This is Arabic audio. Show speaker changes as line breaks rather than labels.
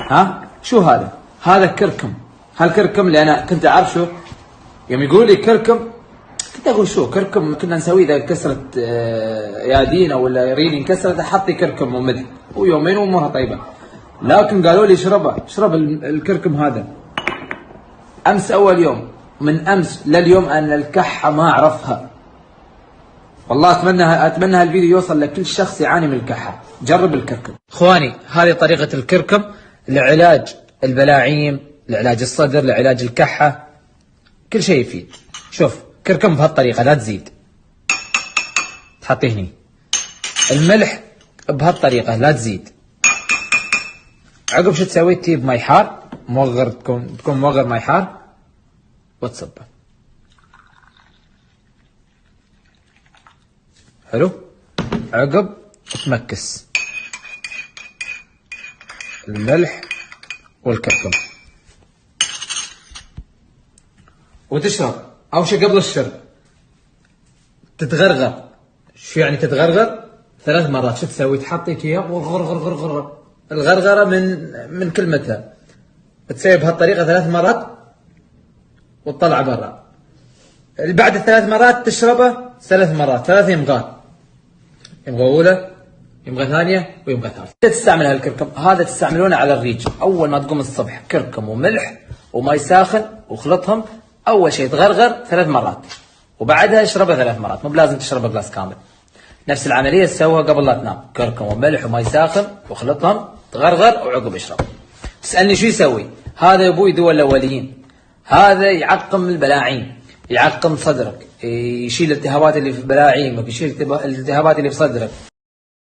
ها شو هذا؟ هذا كركم. هالكركم اللي انا كنت اعرفه يوم يقول لي كركم كنت اقول شو كركم، كنا نسوي اذا كسرت يادينا ولا ريلي انكسرت احط كركم وملح ويومين وامورها طيبه. لكن قالوا لي اشرب الكركم هذا. امس اول يوم، من امس لليوم انا الكحه ما اعرفها. والله اتمنى هالفيديو يوصل لكل شخص يعاني من الكحه. جرب الكركم اخواني. هذه طريقه الكركم لعلاج البلاعيم، لعلاج الصدر، لعلاج الكحه، كل شيء يفيد. شوف كركم بهالطريقه لا تزيد، تحطيه هني. الملح بهالطريقه لا تزيد. عقب شو تسوي؟ تجيب ماي حار موغر، تكون موغر ماي حار وتصبه. حلو. عقب تمكس الملح والكركم وتشرب. اول شيء قبل الشرب تتغرغر. شو يعني تتغرغر؟ 3 مرات. شو تسوي؟ تحطي كيا وغرغر. الغرغره من كلمتها. تسوي بهالطريقه 3 مرات وتطلع برا. بعد ال3 مرات تشربه 3 مرات، 3 يمغات. يمغى اولى، يمغى ثانيه، ويمغى ثالثه. تستعمل هالكركم هذا تستعملونه على الريج. اول ما تقوم الصبح كركم وملح وماء ساخن وخلطهم. اول شيء تغرغر 3 مرات وبعدها اشربه 3 مرات، مو بلازم تشربه جلاس كامل. نفس العمليه تسويها قبل لا تنام. كركم وملح وماء ساخن وخلطهم، تغرغر وعقب اشرب. تسالني شو يسوي؟ هذا يا ابوي دواء الاوليين. هذا يعقم البلاعيم، يعقم صدرك، يشيل الالتهابات اللي في بلاعيمك، يشيل الالتهابات اللي في صدرك.